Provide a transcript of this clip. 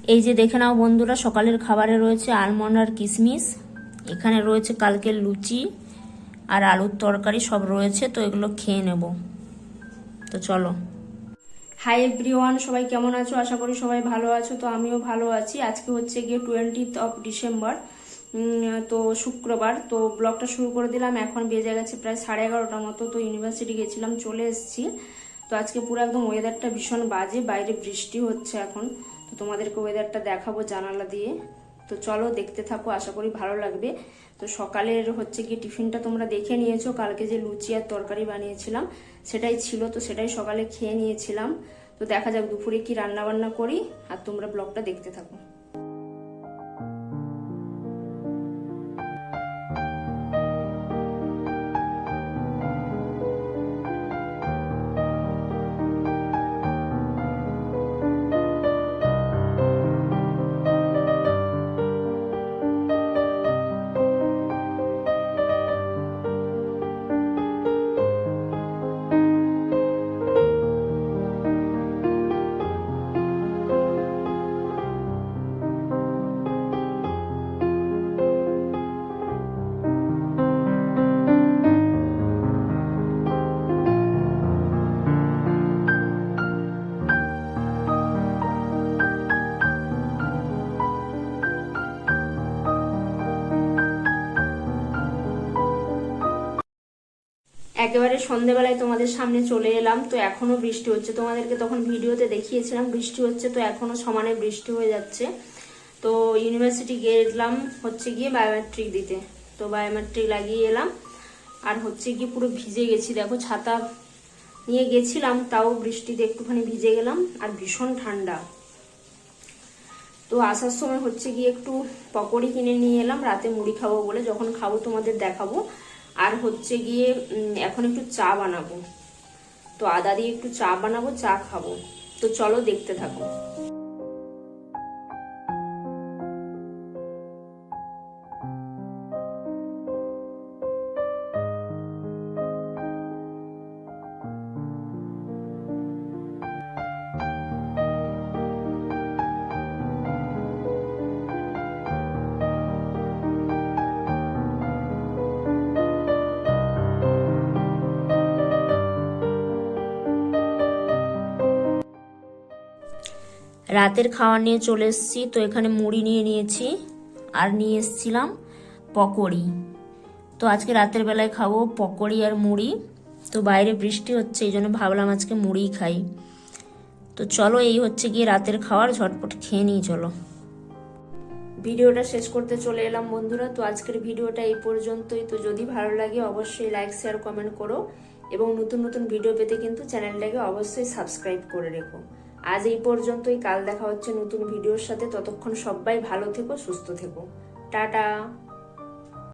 এই যে দেখে নাও বন্ধুরা, সকালের খাবারে রয়েছে আলমন্ড আর কিশমিশ, এখানে রয়েছে কালকের লুচি আর আলুর তরকারি, সব রয়েছে। তো এগুলো খেয়ে নেব। তো চলো। হাই এভরিওয়ান, সবাই কেমন আছো? আশা করি সবাই ভালো আছো। তো আমিও ভালো আছি। আজকে হচ্ছে গিয়ে 20th ডিসেম্বর, তো শুক্রবার। তো ব্লগটা শুরু করে দিলাম। এখন বেজে গেছে প্রায় 11:30টার মতো। তো ইউনিভার্সিটি গেছিলাম, চলে এসেছি। তো আজকে পুরো একদম ওয়েদারটা ভীষণ বাজে, বাইরে বৃষ্টি হচ্ছে এখন। তো তোমাদেরকে ওয়েদারটা দেখাবো জানালা দিয়ে। তো চলো দেখতে থাকো, আশা করি ভালো লাগবে। তো সকালের হচ্ছে গিয়ে টিফিনটা তোমরা দেখে নিয়েছো, কালকে যে লুচি আর তরকারি বানিয়েছিলাম সেটাই ছিল। তো সেটাই সকালে খেয়ে নিয়েছিলাম। তো দেখা যাক দুপুরে কি রান্না বান্না করি, আর তোমরা ব্লগটা দেখতে থাকো। একেবারে সন্ধেবেলায় তোমাদের সামনে চলে এলাম। তো এখনো বৃষ্টি হচ্ছে, তোমাদেরকে তখন ভিডিওতে দেখিয়েছিলাম বৃষ্টি হচ্ছে। তো এখনো সমানে বৃষ্টি হয়ে যাচ্ছে। তো ইউনিভার্সিটি গেলাম হচ্ছে গিয়ে বায়োমেট্রিক দিতে। তো বায়োমেট্রিক লাগিয়ে এলাম, আর হচ্ছে গিয়ে পুরো ভিজে গেছি। দেখো ছাতা নিয়ে গেছিলাম, তাও বৃষ্টিতে একটুখানি ভিজে গেলাম, আর ভীষণ ঠান্ডা। তো আসার সময় হচ্ছে গিয়ে একটু পকোড়ি কিনে নিয়ে এলাম, রাতে মুড়ি খাবো বলে। যখন খাবো তোমাদের দেখাবো। আর হচ্ছে গিয়ে এখন একটু চা বানাবো। তো আদা দিয়ে একটু চা বানাবো, চা খাবো। তো চলো দেখতে থাকো। রাতের খাওয়া নিয়ে চলে এসেছি। তো এখানে মুড়ি নিয়ে নিয়েছি, আর নিয়ে এসেছিলাম পকোড়ি। তো আজকে রাতের বেলায় খাবো পকোড়ি আর মুড়ি। তো বাইরে বৃষ্টি হচ্ছে, এই জন্য ভাবলাম আজকে মুড়িই খাই। তো চলো, এই হচ্ছে গিয়ে রাতের খাওয়ার, ঝটপট খেয়ে নিই চলো। ভিডিওটা শেষ করতে চলে এলাম বন্ধুরা। তো আজকের ভিডিওটা এই পর্যন্তই। তো যদি ভালো লাগে অবশ্যই লাইক শেয়ার কমেন্ট করো, এবং নতুন নতুন ভিডিও পেতে কিন্তু চ্যানেলটাকে অবশ্যই সাবস্ক্রাইব করে রেখো। আজ এই পর্যন্তই, কাল দেখা হচ্ছে নতুন ভিডিওর সাথে। ততক্ষণ সবাই ভালো থেকো, সুস্থ থেকো। টাটা।